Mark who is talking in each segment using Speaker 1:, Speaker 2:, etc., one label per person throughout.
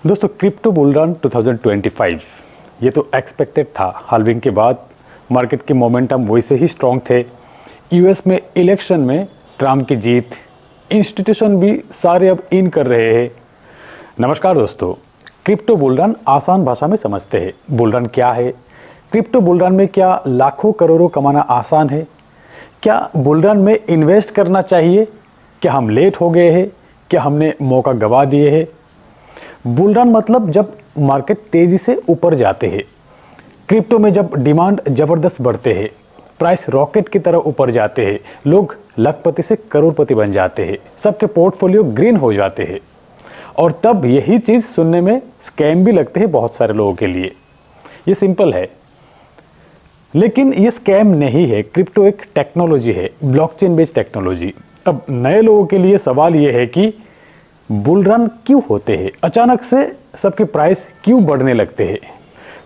Speaker 1: दोस्तों crypto bull run 2025 ये तो एक्सपेक्टेड था। हाल्विंग के बाद मार्केट के मोमेंटम वैसे ही स्ट्रॉन्ग थे। यूएस में इलेक्शन में ट्रम्प की जीत, इंस्टीट्यूशन भी सारे अब इन कर रहे हैं। नमस्कार दोस्तों, क्रिप्टो बुल रन आसान भाषा में समझते हैं। बुल रन क्या है? क्रिप्टो बुल रन में क्या लाखों करोड़ों कमाना आसान है? क्या बुल रन में इन्वेस्ट करना चाहिए? क्या हम लेट हो गए हैं? क्या हमने मौका गवा दिए हैं? बुल रन मतलब जब मार्केट तेजी से ऊपर जाते हैं। क्रिप्टो में जब डिमांड जबरदस्त बढ़ते हैं, प्राइस रॉकेट की तरह ऊपर जाते हैं, लोग लखपति से करोड़पति बन जाते हैं, सबके पोर्टफोलियो ग्रीन हो जाते हैं। और तब यही चीज़ सुनने में स्कैम भी लगते हैं बहुत सारे लोगों के लिए। ये सिंपल है, लेकिन ये स्कैम नहीं है। क्रिप्टो एक टेक्नोलॉजी है, ब्लॉकचेन बेस्ड टेक्नोलॉजी। अब नए लोगों के लिए सवाल ये है कि बुल रन क्यों होते हैं? अचानक से सबके प्राइस क्यों बढ़ने लगते हैं?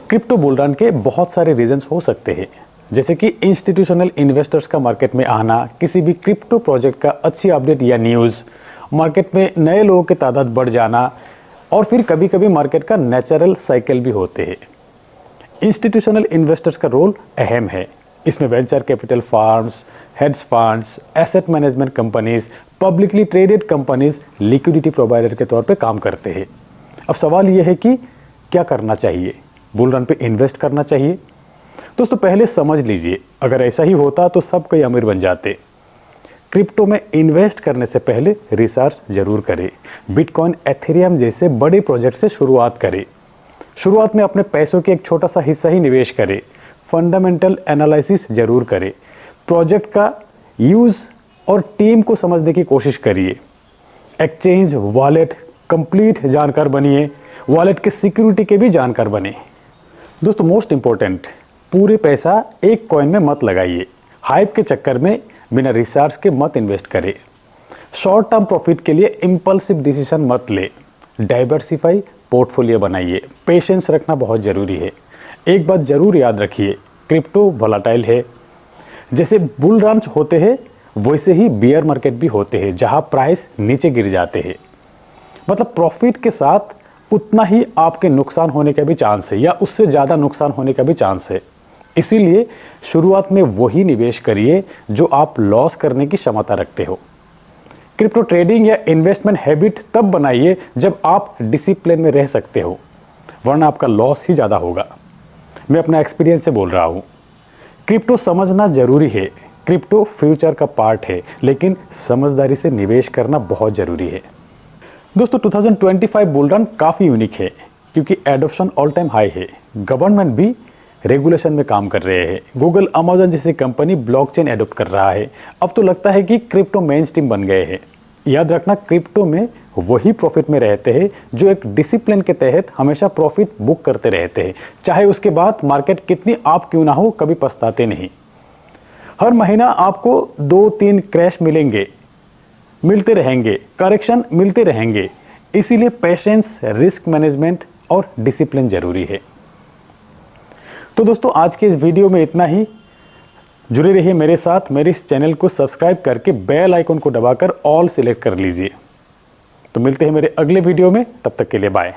Speaker 1: क्रिप्टो बुल रन के बहुत सारे रीजंस हो सकते हैं, जैसे कि इंस्टीट्यूशनल इन्वेस्टर्स का मार्केट में आना, किसी भी क्रिप्टो प्रोजेक्ट का अच्छी अपडेट या न्यूज़, मार्केट में नए लोगों की तादाद बढ़ जाना, और फिर कभी कभी मार्केट का नेचुरल साइकिल भी होते हैं। इंस्टीट्यूशनल इन्वेस्टर्स का रोल अहम है। इसमें venture capital firms, hedge funds, asset management companies, publicly traded companies liquidity provider के तौर पे काम करते हैं। अब सवाल ये है कि क्या करना चाहिए? बुल रन पे इन्वेस्ट करना चाहिए? दोस्तों पहले समझ लीजिए, अगर ऐसा ही होता तो सब कोई अमीर बन जाते। क्रिप्टो में इन्वेस्ट करने से पहले रिसर्च जरूर करें। बिटकॉइन, एथेरियम जैसे बड़े प्रोजेक्ट से शुरुआत करें। शुरुआत में अपने पैसों के एक छोटा सा हिस्सा ही निवेश करें। फंडामेंटल एनालिसिस जरूर करें। प्रोजेक्ट का यूज़ और टीम को समझने की कोशिश करिए। एक्सचेंज, वॉलेट कंप्लीट जानकार बनिए। वॉलेट के सिक्योरिटी के भी जानकार बने। दोस्तों मोस्ट इंपॉर्टेंट, पूरे पैसा एक कॉइन में मत लगाइए। हाइप के चक्कर में बिना रिसर्च के मत इन्वेस्ट करें। शॉर्ट टर्म प्रॉफिट के लिए इम्पल्सिव डिसीजन मत ले। डाइवर्सिफाई पोर्टफोलियो बनाइए। पेशेंस रखना बहुत ज़रूरी है। एक बात ज़रूर याद रखिए, क्रिप्टो वोलेटाइल है। जैसे बुल रन होते हैं वैसे ही बियर मार्केट भी होते हैं, जहां प्राइस नीचे गिर जाते हैं। मतलब प्रॉफिट के साथ उतना ही आपके नुकसान होने का भी चांस है, या उससे ज़्यादा नुकसान होने का भी चांस है। इसीलिए शुरुआत में वही निवेश करिए जो आप लॉस करने की क्षमता रखते हो। क्रिप्टो ट्रेडिंग या इन्वेस्टमेंट हैबिट तब बनाइए जब आप डिसिप्लिन में रह सकते हो, वरना आपका लॉस ही ज़्यादा होगा। मैं अपना एक्सपीरियंस से बोल रहा हूँ। क्रिप्टो समझना जरूरी है। क्रिप्टो फ्यूचर का पार्ट है, लेकिन समझदारी से निवेश करना बहुत ज़रूरी है। दोस्तों 2025 बुल रन काफ़ी यूनिक है, क्योंकि एडॉप्शन ऑल टाइम हाई है। गवर्नमेंट भी रेगुलेशन में काम कर रहे हैं। गूगल, अमेजन जैसी कंपनी ब्लॉकचेन एडॉप्ट कर रहा है। अब तो लगता है कि क्रिप्टो मेन स्ट्रीम बन गए हैं। याद रखना, क्रिप्टो में वही प्रॉफिट में रहते हैं जो एक डिसिप्लिन के तहत हमेशा प्रॉफिट बुक करते रहते हैं। चाहे उसके बाद मार्केट कितनी अप क्यों ना हो, कभी पछताते नहीं। हर महीना आपको 2-3 क्रैश मिलते रहेंगे, करेक्शन मिलते रहेंगे। इसीलिए पेशेंस, रिस्क मैनेजमेंट और डिसिप्लिन जरूरी है। तो दोस्तों आज के इस वीडियो में इतना ही। जुड़े रहिए मेरे साथ। मेरे इस चैनल को सब्सक्राइब करके बेल आइकन को दबाकर ऑल सिलेक्ट कर लीजिए। तो मिलते हैं मेरे अगले वीडियो में, तब तक के लिए बाय।